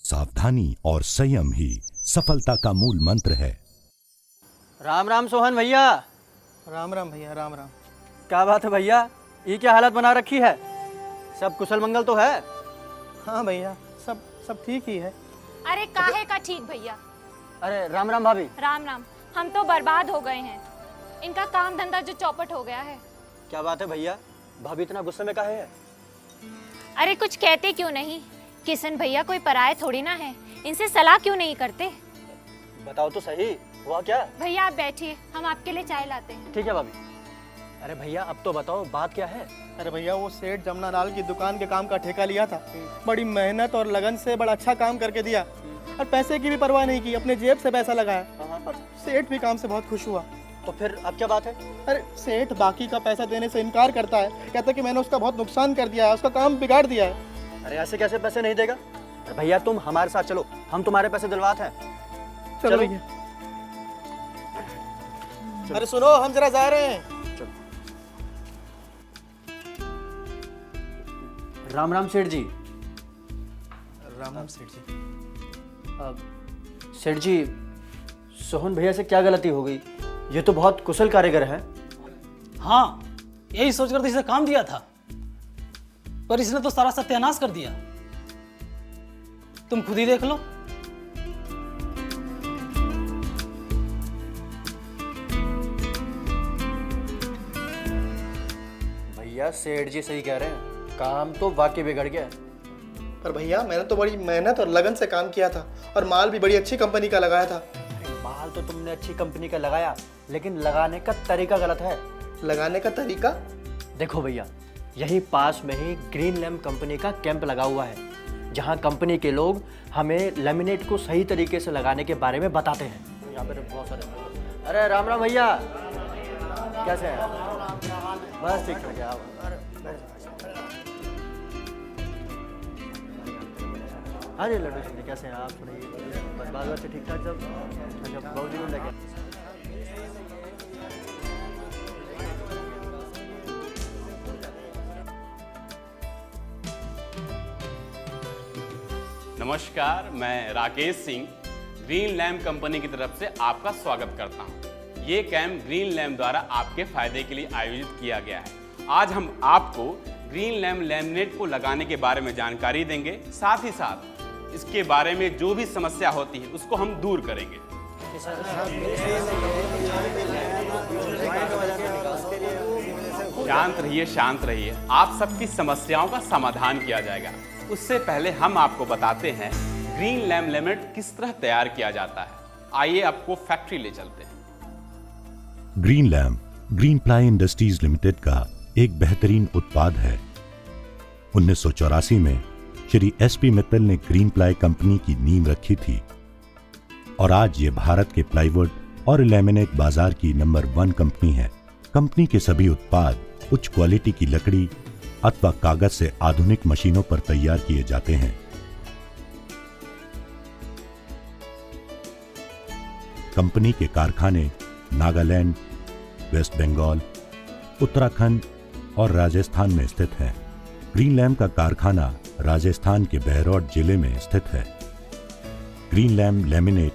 सावधानी और संयम ही सफलता का मूल मंत्र है। राम राम सोहन भैया। राम राम भैया, राम राम। क्या बात है भैया, ये क्या हालत बना रखी है? सब कुशल मंगल तो है? हाँ भैया, सब ठीक ही है। अरे काहे का ठीक भैया। अरे राम राम भाभी। राम राम। हम तो बर्बाद हो गए हैं, इनका काम धंधा जो चौपट हो गया है। क्या बात है भैया, भाभी इतना गुस्से में काहे है? अरे कुछ कहते क्यों नहीं? किशन भैया कोई पराये थोड़ी ना है, इनसे सलाह क्यों नहीं करते? बताओ तो सही, हुआ क्या? भैया आप बैठिए, हम आपके लिए चाय लाते हैं। ठीक है भाभी। अरे भैया अब तो बताओ बात क्या है? अरे भैया, वो सेठ जमुनालाल की दुकान के काम का ठेका लिया था। बड़ी मेहनत और लगन से बड़ा अच्छा काम करके दिया और पैसे की भी परवाह नहीं की, अपने जेब से पैसा लगाया और सेठ भी काम से बहुत खुश हुआ। तो फिर अब क्या बात है? अरे सेठ बाकी का पैसा देने से इनकार करता है, कहता है कि मैंने उसका बहुत नुकसान कर दिया है, उसका काम बिगाड़ दिया है। अरे ऐसे कैसे पैसे नहीं देगा? अरे भैया तुम हमारे साथ चलो, हम तुम्हारे पैसे दिलवाते हैं। चलो भैया। अरे सुनो, हम जरा जा रहे हैं। राम राम सेठ जी। राम राम सेठ जी। सेठ जी, सोहन भैया से क्या गलती हो गई? ये तो बहुत कुशल कारीगर है। हाँ, यही सोचकर तो इसे काम दिया था, पर इसने तो सारा सत्यानाश कर दिया। तुम खुद ही देख लो। भैया सेठ जी सही कह रहे हैं, काम तो वाकई बिगड़ गया। पर भैया मैंने तो बड़ी मेहनत और लगन से काम किया था और माल भी बड़ी अच्छी कंपनी का लगाया था। अरे माल तो तुमने अच्छी कंपनी का लगाया, लेकिन लगाने का तरीका गलत है। लगाने का तरीका? देखो भैया, यही पास में ही ग्रीन लैम्प कंपनी का कैंप लगा हुआ है, जहां कंपनी के लोग हमें लेमिनेट को सही तरीके से लगाने के बारे में बताते हैं। यहाँ पे बहुत सारे। अरे राम राम भैया, कैसे हैं? बस ठीक ठाक है। आप हाँ जी लड्डू सिंह जी, कैसे हैं आप? बस बाल बच्चे ठीक ठाक सब? अच्छा, बहुत दिनों लगे। नमस्कार, मैं Rakesh Singh green lamp company की तरफ से आपका स्वागत करता हूं। ये कैंप ग्रीन लैम्प द्वारा आपके फायदे के लिए आयोजित किया गया है। आज हम आपको ग्रीन लैम्प लैमिनेट को लगाने के बारे में जानकारी देंगे, साथ ही साथ इसके बारे में जो भी समस्या होती है उसको हम दूर करेंगे। शांत रहिए, आप सबकी समस्याओं का समाधान किया जाएगा। उससे पहले हम आपको बताते हैं ग्रीन लैम्प लैमिनेट किस तरह तैयार किया जाता है। आइए आपको फैक्ट्री ले चलते हैं। Green lamp green ply industries limited का एक बेहतरीन उत्पाद है। 1984 में श्री एसपी मित्तल ने ग्रीन प्लाई कंपनी की नींव रखी थी और आज ये भारत के प्लाईवुड और लैमिनेट बाजार की नंबर 1 कंपनी है। कंपनी के सभी उत्पाद उच्च क्वालिटी की लकड़ी अथवा कागज से आधुनिक मशीनों पर तैयार किए जाते हैं। कंपनी के कारखाने नागालैंड, वेस्ट बंगाल, उत्तराखंड और राजस्थान में स्थित हैं। ग्रीन लैम्प का कारखाना राजस्थान के बहरौड जिले में स्थित है। Green lamp laminate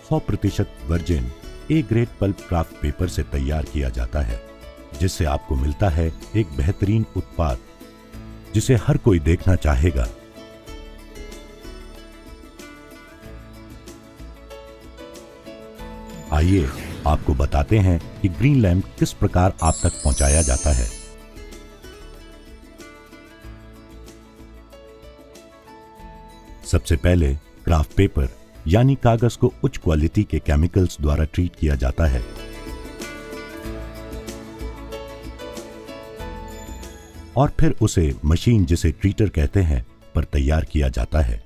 100% virgin A grade pulp craft paper से तैयार किया जाता है, जिससे आपको मिलता है एक बेहतरीन उत्पाद जिसे हर कोई देखना चाहेगा। आइए आपको बताते हैं कि ग्रीन लैम्प किस प्रकार आप तक पहुंचाया जाता है। सबसे पहले क्राफ्ट पेपर यानी कागज को उच्च क्वालिटी के केमिकल्स द्वारा ट्रीट किया जाता है। और फिर उसे मशीन, जिसे ट्रीटर कहते हैं, पर तैयार किया जाता है।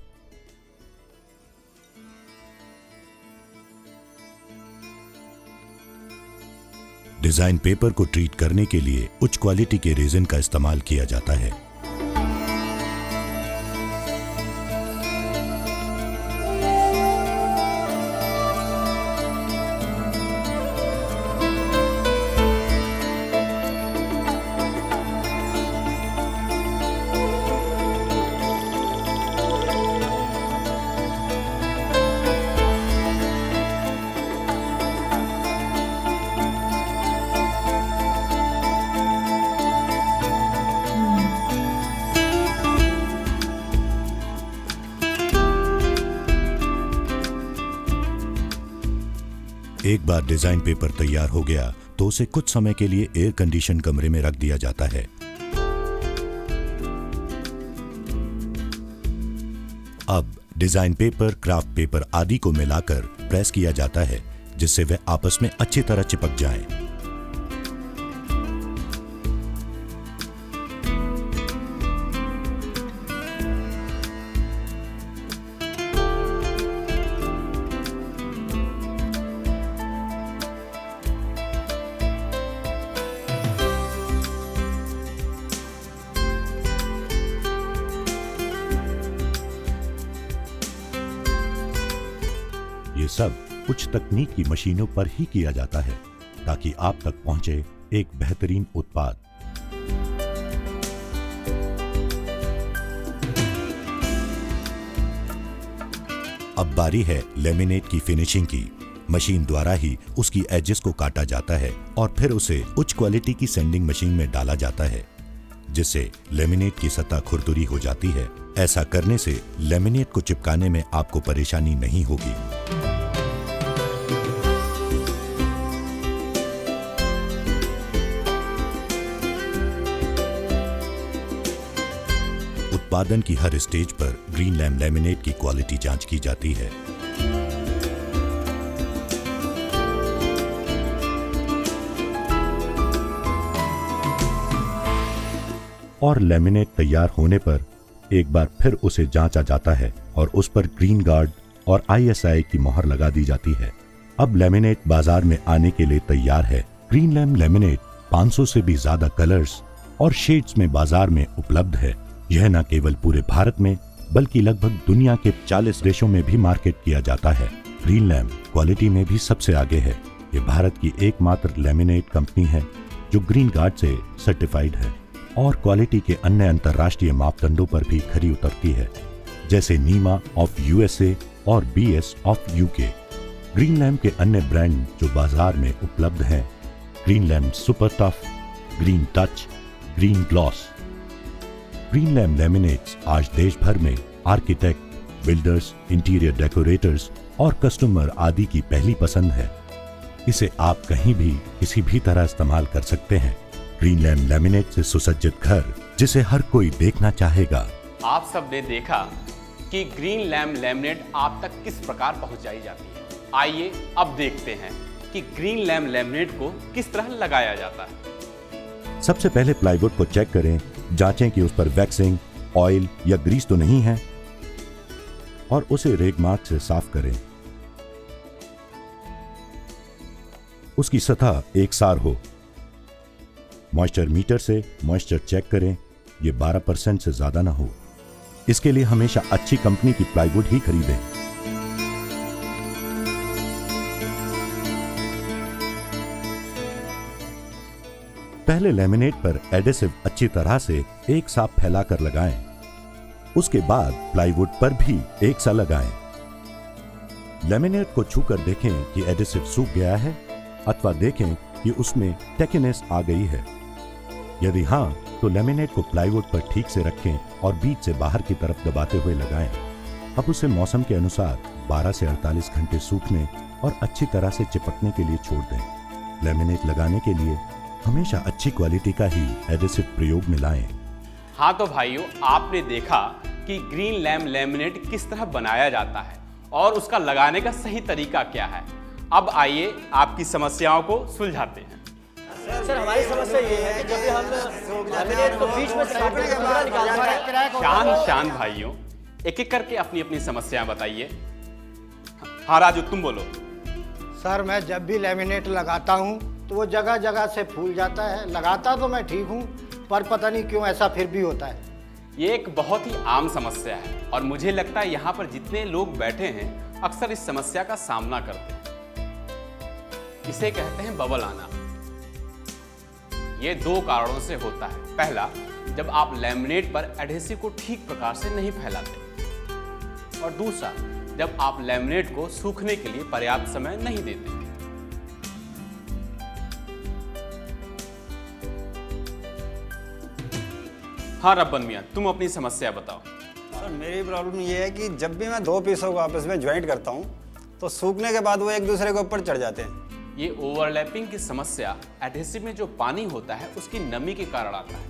डिजाइन पेपर को ट्रीट करने के लिए उच्च क्वालिटी के रेजिन का इस्तेमाल किया जाता है। एक बार डिजाइन पेपर तैयार हो गया तो उसे कुछ समय के लिए एयर कंडीशन कमरे में रख दिया जाता है। अब डिजाइन पेपर, क्राफ्ट पेपर आदि को मिलाकर प्रेस किया जाता है जिससे वे आपस में अच्छी तरह चिपक जाएं। ये सब कुछ तकनीकी मशीनों पर ही किया जाता है ताकि आप तक पहुंचे एक बेहतरीन उत्पाद। अब बारी है लेमिनेट की फिनिशिंग की। मशीन द्वारा ही उसकी एजेस को काटा जाता है और फिर उसे उच्च क्वालिटी की सेंडिंग मशीन में डाला जाता है जिससे लेमिनेट की सतह खुरदुरी हो जाती है। ऐसा करने से लेमिनेट को चिपकाने में आपको परेशानी नहीं होगी। उत्पादन की हर स्टेज पर ग्रीन लैम्प लेमिनेट की क्वालिटी जांच की जाती है। और लेमिनेट तैयार होने पर एक बार फिर उसे जांचा जाता है और उस पर ग्रीन गार्ड और ISI की मोहर लगा दी जाती है। अब लेमिनेट बाजार में आने के लिए तैयार है। ग्रीन लैम्प लेमिनेट 500 से भी ज्यादा कलर्स और शेड्स में बाजार में उपलब्ध है। यह न केवल पूरे भारत में बल्कि लगभग दुनिया के 40 देशों में भी मार्केट किया जाता है। ग्रीन लैम्प क्वालिटी में भी सबसे आगे है। ये भारत की एकमात्र लेमिनेट कंपनी है जो ग्रीन गार्ड से सर्टिफाइड है और क्वालिटी के अन्य अंतर्राष्ट्रीय मापदंडों पर भी खरी उतरती है जैसे नीमा ऑफ USA और BS of UK। Green lamp के अन्य ब्रांड जो बाजार में उपलब्ध हैं green lamp super tough, green touch, green gloss. Green lamp laminates आज देश भर में आर्किटेक्ट, बिल्डर्स, इंटीरियर डेकोरेटर्स और कस्टमर आदि की पहली पसंद है। इसे आप कहीं भी किसी भी तरह इस्तेमाल कर सकते हैं। ग्रीन लैम्प लेमिनेट से सुसज्जित घर जिसे हर कोई देखना चाहेगा। आप सब ने देखा कि ग्रीन लैम्प लेमिनेट आप तक किस प्रकार पहुंचाई जाती है। आइए अब देखते हैं कि ग्रीन लैम्प लेमिनेट को किस तरह लगाया जाता है। सबसे पहले प्लाईवुड को चेक करें, जांचें कि उस पर वैक्सिंग, ऑयल या ग्रीस तो नहीं है और उसे रेगमार्क से साफ करें। उसकी सतह एकसार हो। मॉइस्चर मीटर से मॉइस्चर चेक करें, ये 12% से ज्यादा ना हो। इसके लिए हमेशा अच्छी कंपनी की प्लाईवुड ही खरीदें। पहले लेमिनेट पर एडेसिव अच्छी तरह से एक साथ फैलाकर लगाएं। उसके बाद प्लाईवुड पर भी एक सा लगाएं। लेमिनेट को छूकर देखें कि एडेसिव सूख गया है अथवा देखें कि उसमें टेकिनेस आ गई है। यदि हाँ तो लेमिनेट को प्लाईवुड पर ठीक से रखें और बीच से बाहर की तरफ दबाते हुए लगाएं। अब उसे मौसम के अनुसार 12 से 48 घंटे सूखने और अच्छी तरह से चिपकने के लिए छोड़ दें। लेमिनेट लगाने के लिए हमेशा अच्छी क्वालिटी का ही एडेसिव प्रयोग में लाएं। हाँ तो भाइयों, आपने देखा कि ग्रीन लैम्प लेमिनेट किस तरह बनाया जाता है और उसका लगाने का सही तरीका क्या है। अब आइए आपकी समस्याओं को सुलझाते हैं। सर हमारी समस्या ये है कि जब भी हम लेमिनेट को बीच में से काटने का टुकड़ा निकालते हैं। शांत भाइयों, एक एक करके अपनी अपनी समस्याएं बताइए। हाँ राजू, तुम बोलो। सर मैं जब भी लेमिनेट लगाता हूँ तो वो जगह जगह से फूल जाता है। लगाता तो मैं ठीक हूँ पर पता नहीं क्यों ऐसा फिर भी होता है। ये एक बहुत ही आम समस्या है और मुझे लगता है यहाँ पर जितने लोग बैठे हैं अक्सर इस समस्या का सामना करते हैं। इसे कहते हैं बबल आना। ये 2 कारणों से होता है। पहला, जब आप लेमिनेट पर एडहेसिव को ठीक प्रकार से नहीं फैलाते, और दूसरा, जब आप लेमिनेट को सूखने के लिए पर्याप्त समय नहीं देते। हाँ रब्बन मियां, तुम अपनी समस्या बताओ। सर मेरी प्रॉब्लम ये है कि जब भी मैं 2 पीसों को आपस में ज्वाइंट करता हूँ तो सूखने के बाद वो एक दूसरे के ऊपर चढ़ जाते हैं। ये ओवरलैपिंग की समस्या एडहेसिव में जो पानी होता है उसकी नमी के कारण आता है।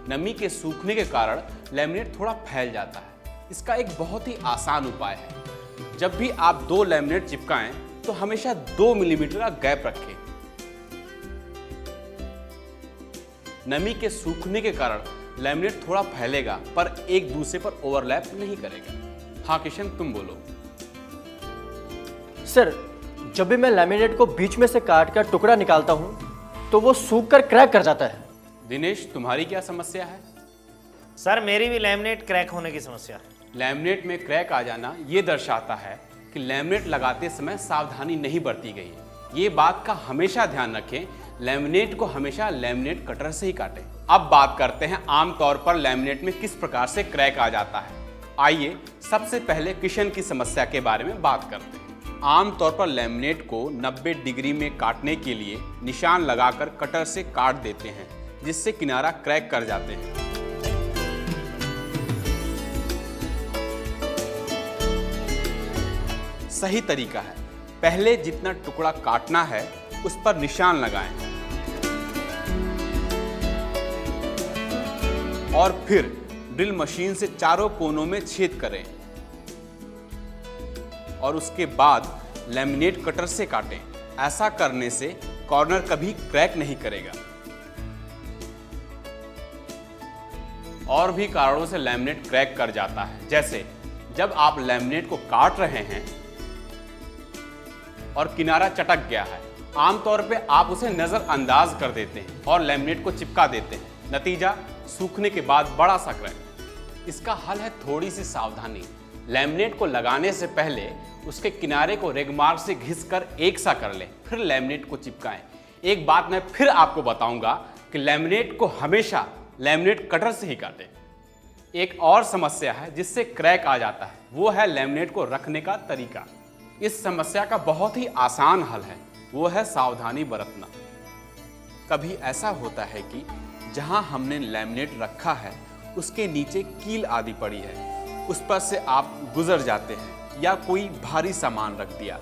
नमी के सूखने के कारण लैमिनेट थोड़ा फैल जाता है। इसका एक बहुत ही आसान उपाय है। जब भी आप 2 लैमिनेट चिपकाएं तो हमेशा 2 मिलीमीटर का गैप रखें। नमी के सूखने के कारण लैमिनेट थोड़ा फैलेगा पर एक दूसरे पर ओवरलैप नहीं करेगा। हाँ किशन, तुम बोलो। सर, जब भी मैं लैमिनेट को बीच में से काट कर टुकड़ा निकालता हूँ तो वो सूख कर क्रैक कर जाता है। दिनेश, तुम्हारी क्या समस्या है? सर मेरी भी लैमिनेट क्रैक होने की समस्या है। लैमिनेट में क्रैक आ जाना ये दर्शाता है कि लैमिनेट लगाते समय सावधानी नहीं बरती गई है। ये बात का हमेशा ध्यान रखें, लैमिनेट को हमेशा लैमिनेट कटर से ही काटें। अब बात करते हैं आमतौर पर लैमिनेट में किस प्रकार से क्रैक आ जाता है। आइए सबसे पहले किशन की समस्या के बारे में बात करते हैं। आमतौर पर लैमिनेट को 90 डिग्री में काटने के लिए निशान लगाकर कटर से काट देते हैं, जिससे किनारा क्रैक कर जाते हैं। सही तरीका है, पहले जितना टुकड़ा काटना है उस पर निशान लगाएं और फिर ड्रिल मशीन से चारों कोनों में छेद करें और उसके बाद लैमिनेट कटर से काटें। ऐसा करने से कॉर्नर कभी क्रैक नहीं करेगा। और भी कारणों से लैमिनेट क्रैक कर जाता है, जैसे जब आप लैमिनेट को काट रहे हैं और किनारा चटक गया है, आमतौर पे आप उसे नजरअंदाज कर देते हैं और लैमिनेट को चिपका देते हैं। नतीजा सूखने के बाद बड़ा सा क्रैक। इसका हल है थोड़ी सी सावधानी। लैमिनेट को लगाने से पहले उसके किनारे को रेगमार्क से घिसकर एक सा कर लें, फिर लैमिनेट को चिपकाएं। एक बात मैं फिर आपको बताऊंगा कि लैमिनेट को हमेशा लैमिनेट कटर से ही काटें। एक और समस्या है जिससे क्रैक आ जाता है, वो है लैमिनेट को रखने का तरीका। इस समस्या का बहुत ही आसान हल है, वो है सावधानी बरतना। कभी ऐसा होता है कि जहां हमने लैमिनेट रखा है उसके नीचे कील आदि पड़ी है, उस पर से आप गुजर जाते हैं या कोई भारी सामान रख दिया।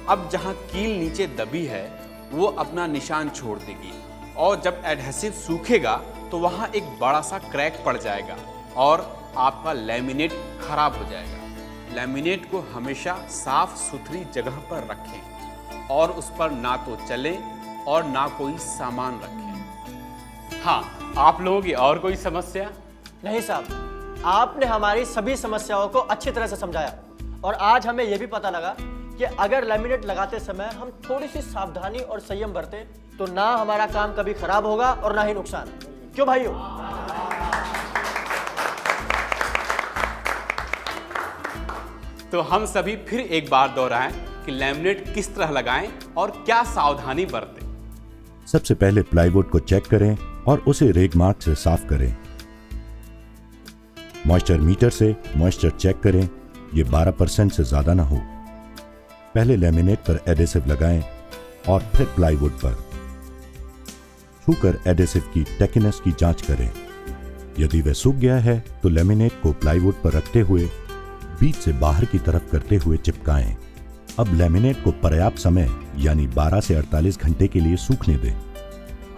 अब जहां कील नीचे दबी है वो अपना निशान छोड़ देगी और जब एडहेसिव सूखेगा तो वहां एक बड़ा सा क्रैक पड़ जाएगा और आपका लैमिनेट खराब हो जाएगा। लैमिनेट को हमेशा साफ सुथरी जगह पर रखें और उस पर ना तो चलें और ना कोई सामान रखें। हाँ, आप लोगों की और कोई समस्या? नहीं साहब, आपने हमारी सभी समस्याओं को अच्छी तरह से समझाया और आज हमें यह भी पता लगा कि अगर लैमिनेट लगाते समय हम थोड़ी सी सावधानी और संयम बरतें तो ना हमारा काम कभी खराब होगा और ना ही नुकसान। क्यों भाइयों? तो हम सभी फिर एक बार दोहराएं कि लैमिनेट किस तरह लगाएं और क्या सावधानी बरतें। सबसे पहले प्लाईवुड को चेक करें और उसे रेगमार्क से साफ करें। मॉइस्चर मीटर से मॉइस्चर चेक करें, ये 12% से ज्यादा ना हो। पहले लैमिनेट पर एडेसिव लगाएं और फिर प्लाईवुड पर छूकर एडेसिव की टेकिनेस की जांच करें। यदि वह सूख गया है तो लैमिनेट को प्लाईवुड पर रखते हुए बीच से बाहर की तरफ करते हुए चिपकाएं। अब लैमिनेट को पर्याप्त समय यानी 12 से 48 घंटे के लिए सूखने दें।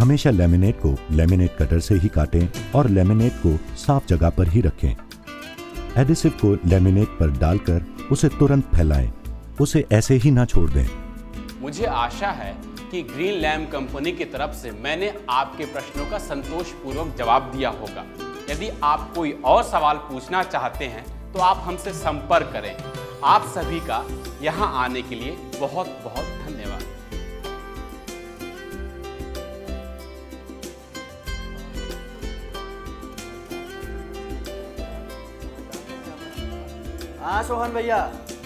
हमेशा लैमिनेट को लैमिनेट कटर से ही काटें और लैमिनेट को साफ जगह पर ही रखें। एडेसिव को लैमिनेट पर डालकर उसे तुरंत फैलाएं, उसे ऐसे ही ना छोड़ दें। मुझे आशा है कि ग्रीन लैम्प कंपनी की तरफ से मैंने आपके प्रश्नों का संतोषपूर्वक जवाब दिया होगा। यदि आप कोई और सवाल पूछना चाहते हैं तो आप हमसे संपर्क करें। आप सभी का यहाँ आने के लिए बहुत बहुत धन्यवाद। हाँ सोहन भैया,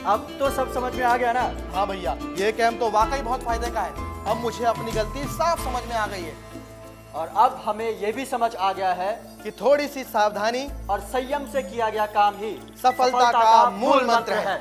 अब तो सब समझ में आ गया ना? हाँ भैया, ये कैम्प तो वाकई बहुत फायदे का है। अब मुझे अपनी गलती साफ समझ में आ गई है और अब हमें यह भी समझ आ गया है कि थोड़ी सी सावधानी और संयम से किया गया काम ही सफलता का मूल मंत्र है।